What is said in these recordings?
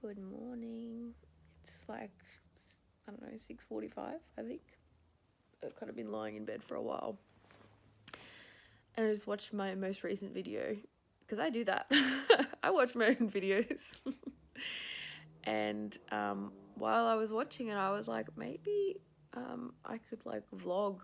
Good morning. It's like, I don't know, 6:45, I think. I've kind of been lying in bed for a while. And I just watched my most recent video, because I do that. I watch my own videos. And while I was watching it, I was like, maybe I could like vlog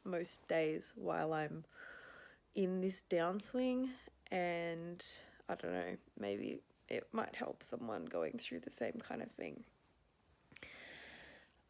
most days while I'm in this downswing, and I don't know, maybe it might help someone going through the same kind of thing.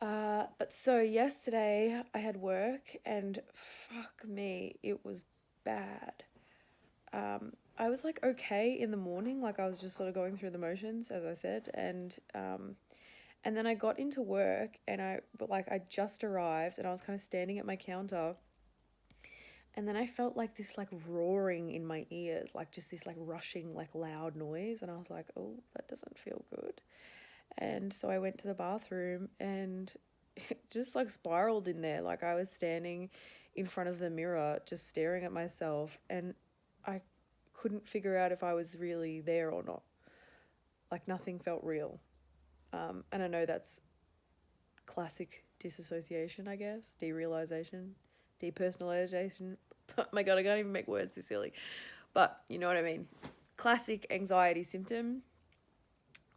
But so yesterday I had work, and fuck me, it was bad. I was like okay in the morning, like I was just sort of going through the motions, as I said, and then I got into work, and I just arrived, and I was kind of standing at my counter, and then I felt like this like roaring in my ears, like just this like rushing, like loud noise, and I was like, oh, that doesn't feel good. And so I went to the bathroom, and it just like spiraled in there. Like I was standing in front of the mirror just staring at myself, and I couldn't figure out if I was really there or not. Like nothing felt real. And I know that's classic disassociation, I guess, derealization, depersonalization. Oh my God, I can't even make words this silly. But you know what I mean. Classic anxiety symptom.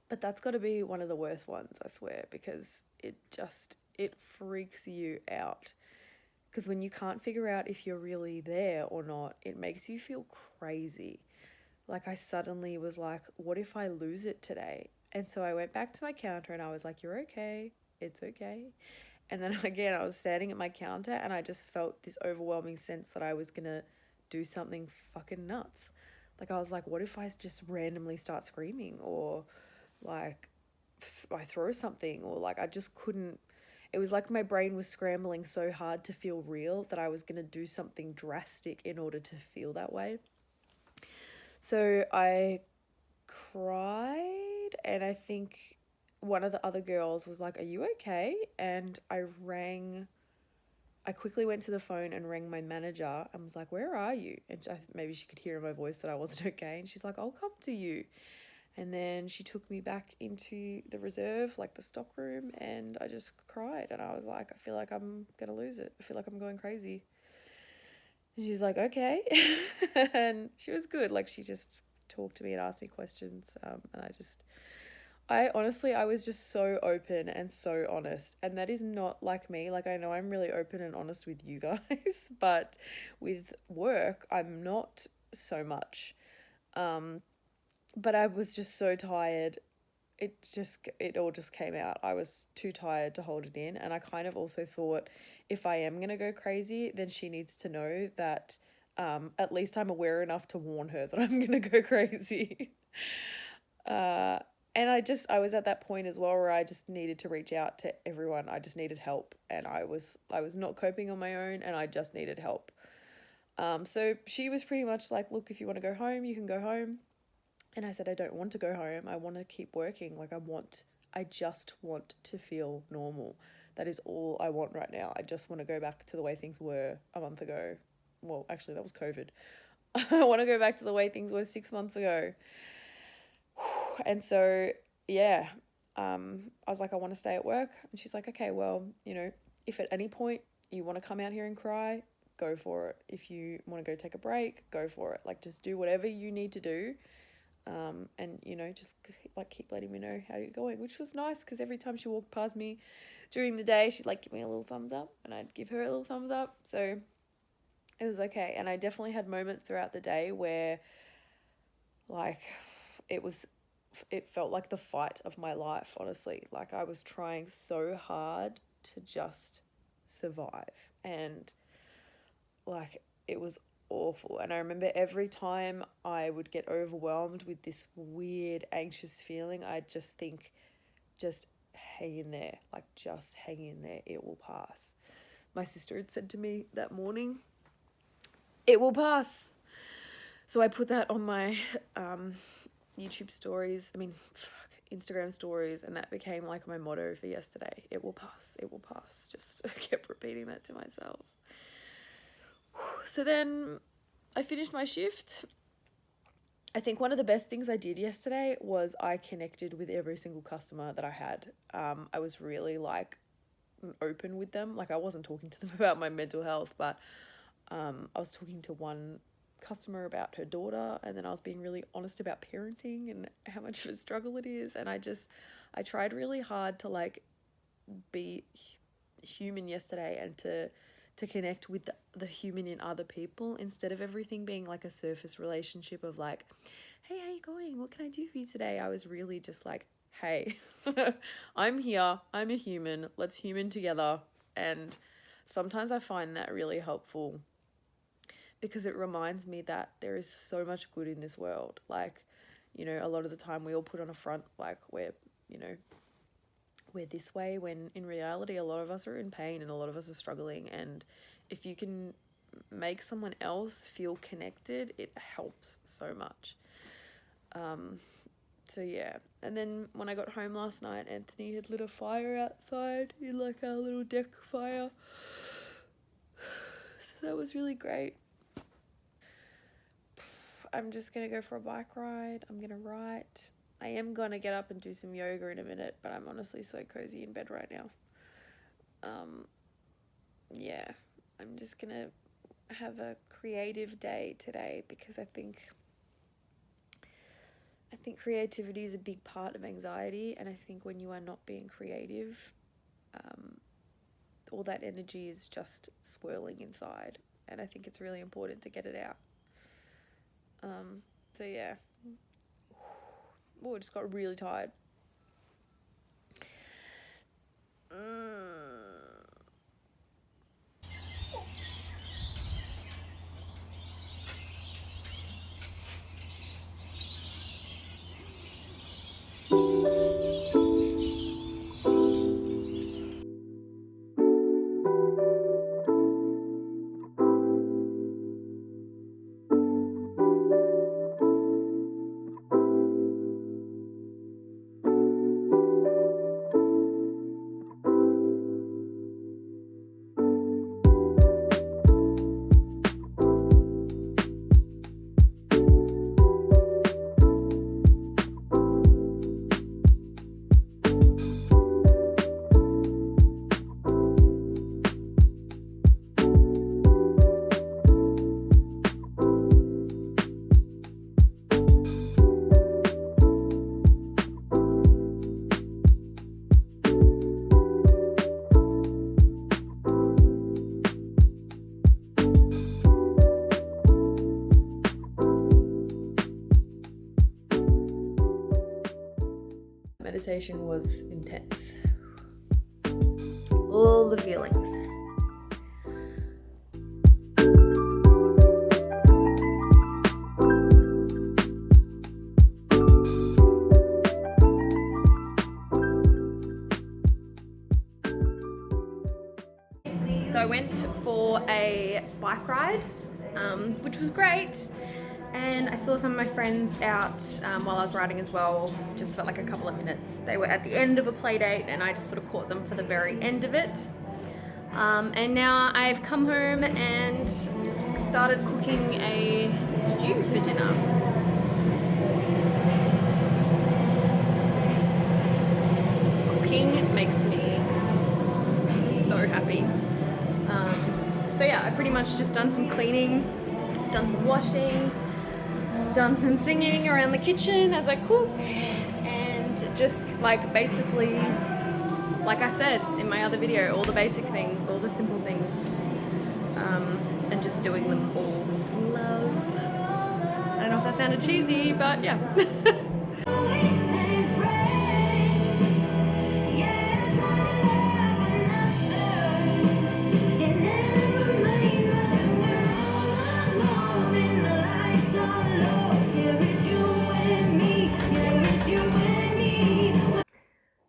But that's got to be one of the worst ones, I swear, because it freaks you out. Because when you can't figure out if you're really there or not, it makes you feel crazy. Like I suddenly was like, what if I lose it today? And so I went back to my counter and I was like, you're okay. It's okay. And then again, I was standing at my counter and I just felt this overwhelming sense that I was going to do something fucking nuts. Like I was like, what if I just randomly start screaming, or like I throw something, or like I just couldn't. It was like my brain was scrambling so hard to feel real that I was going to do something drastic in order to feel that way. So I cried, and I think one of the other girls was like, are you okay? And I quickly went to the phone and rang my manager and was like, where are you? And maybe she could hear in my voice that I wasn't okay. And she's like, I'll come to you. And then she took me back into the reserve, like the stock room, and I just cried. And I was like, I feel like I'm going to lose it. I feel like I'm going crazy. And she's like, okay. And she was good. Like, she just talked to me and asked me questions. And I was just so open and so honest. And that is not like me. Like, I know I'm really open and honest with you guys, but with work, I'm not so much. But I was just so tired. It all just came out. I was too tired to hold it in. And I kind of also thought, if I am going to go crazy, then she needs to know that at least I'm aware enough to warn her that I'm going to go crazy. And I was at that point as well where I just needed to reach out to everyone. I just needed help, and I was not coping on my own, and I just needed help. So she was pretty much like, look, if you want to go home, you can go home. And I said, I don't want to go home. I want to keep working. Like I just want to feel normal. That is all I want right now. I just want to go back to the way things were a month ago. Well, actually, that was COVID. I want to go back to the way things were 6 months ago. And so, yeah, I was like, I want to stay at work. And she's like, okay, well, if at any point you want to come out here and cry, go for it. If you want to go take a break, go for it. Like, just do whatever you need to do. And just like keep letting me know how you're going, which was nice, because every time she walked past me during the day, she'd like give me a little thumbs up, and I'd give her a little thumbs up. So it was okay. And I definitely had moments throughout the day where like it felt like the fight of my life, honestly. Like I was trying so hard to just survive, and like it was awful. And I remember every time I would get overwhelmed with this weird anxious feeling, I'd just think, just hang in there, like just hang in there, it will pass. My sister had said to me that morning, it will pass. So I put that on my YouTube stories, Instagram stories, and that became like my motto for yesterday. It will pass, it will pass. Just kept repeating that to myself. So then I finished my shift, I think one of the best things I did yesterday was I connected with every single customer that I had. I was really like open with them. Like I wasn't talking to them about my mental health, but I was talking to one customer about her daughter, and then I was being really honest about parenting and how much of a struggle it is. And I tried really hard to like be human yesterday and to connect with the human in other people instead of everything being like a surface relationship of like, hey, how you going? What can I do for you today? I was really just like, hey, I'm here. I'm a human. Let's human together. And sometimes I find that really helpful because it reminds me that there is so much good in this world. Like, you know, a lot of the time we all put on a front like you know, we're this way when in reality a lot of us are in pain and a lot of us are struggling. And if you can make someone else feel connected, it helps so much. So yeah, and then when I got home last night, Anthony had lit a fire outside in like our little deck fire, so that was really great. I'm just gonna go for a bike ride. I'm gonna write. I am gonna get up and do some yoga in a minute, but I'm honestly so cozy in bed right now. Yeah, I'm just gonna have a creative day today because I think creativity is a big part of anxiety, and I think when you are not being creative, all that energy is just swirling inside, and I think it's really important to get it out. So yeah. Oh, I just got really tired. Meditation was intense. All the feelings. So I went for a bike ride, which was great. And I saw some of my friends out while I was riding as well, just for like a couple of minutes. They were at the end of a play date and I just sort of caught them for the very end of it. And now I've come home and started cooking a stew for dinner. Cooking makes me so happy. So yeah, I've pretty much just done some cleaning, done some washing, done some singing around the kitchen as I cook, and just like basically, like I said in my other video, all the basic things, all the simple things, and just doing them all with love. I don't know if that sounded cheesy, but yeah.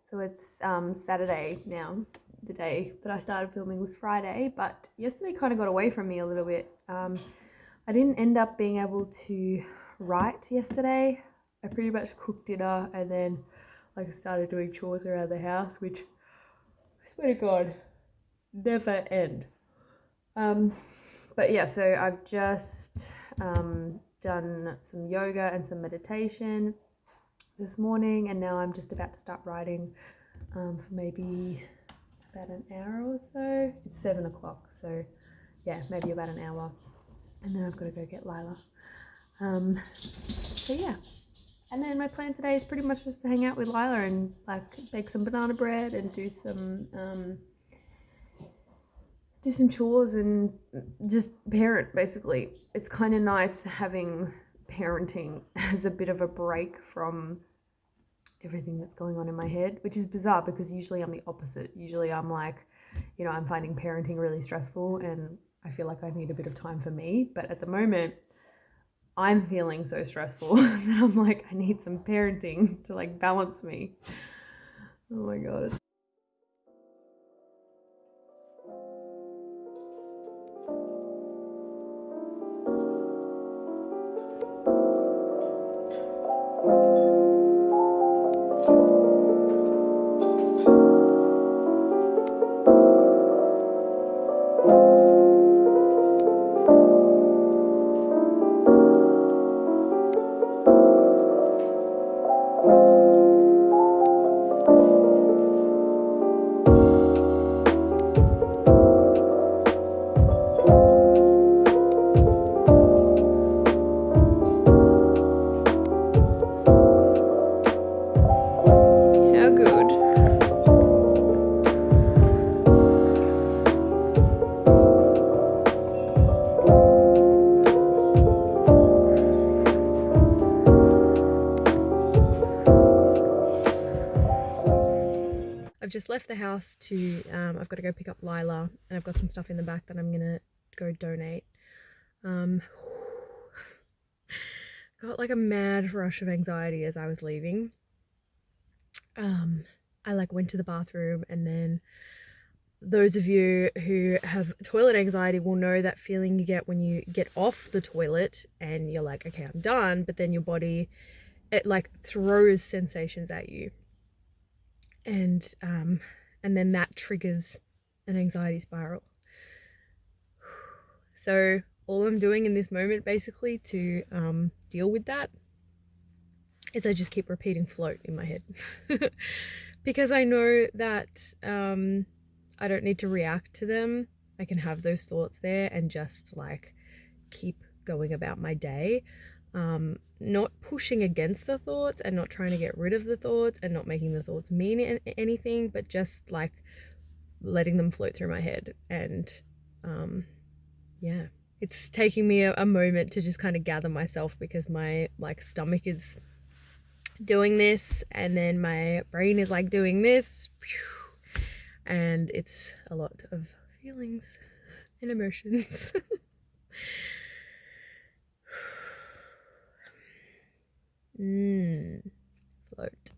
So it's Saturday now. The day that I started filming was Friday, but yesterday kind of got away from me a little bit. I didn't end up being able to write yesterday. I pretty much cooked dinner and then like started doing chores around the house, which I swear to God never end. But yeah, so I've just done some yoga and some meditation this morning, and now I'm just about to start writing for maybe about an hour or so. It's 7 o'clock, so yeah, maybe about an hour, and then I've got to go get Lila. So yeah, and then my plan today is pretty much just to hang out with Lila and like bake some banana bread and do some chores and just parent, basically. It's kind of nice having parenting as a bit of a break from everything that's going on in my head, which is bizarre because usually I'm the opposite. Usually I'm like, you know, I'm finding parenting really stressful and I feel like I need a bit of time for me. But at the moment, I'm feeling so stressful that I'm like, I need some parenting to like balance me. Oh my God. I've just left the house to, I've got to go pick up Lila, and I've got some stuff in the back that I'm gonna go donate. Got like a mad rush of anxiety as I was leaving. I like went to the bathroom, and then those of you who have toilet anxiety will know that feeling you get when you get off the toilet and you're like, okay, I'm done, but then your body, it like throws sensations at you. And then that triggers an anxiety spiral. So all I'm doing in this moment basically to deal with that is I just keep repeating float in my head. Because I know that I don't need to react to them. I can have those thoughts there and just like keep going about my day. Not pushing against the thoughts and not trying to get rid of the thoughts and not making the thoughts mean anything, but just like letting them float through my head. And yeah, it's taking me a moment to just kind of gather myself because my like stomach is doing this and then my brain is like doing this, and it's a lot of feelings and emotions. Float.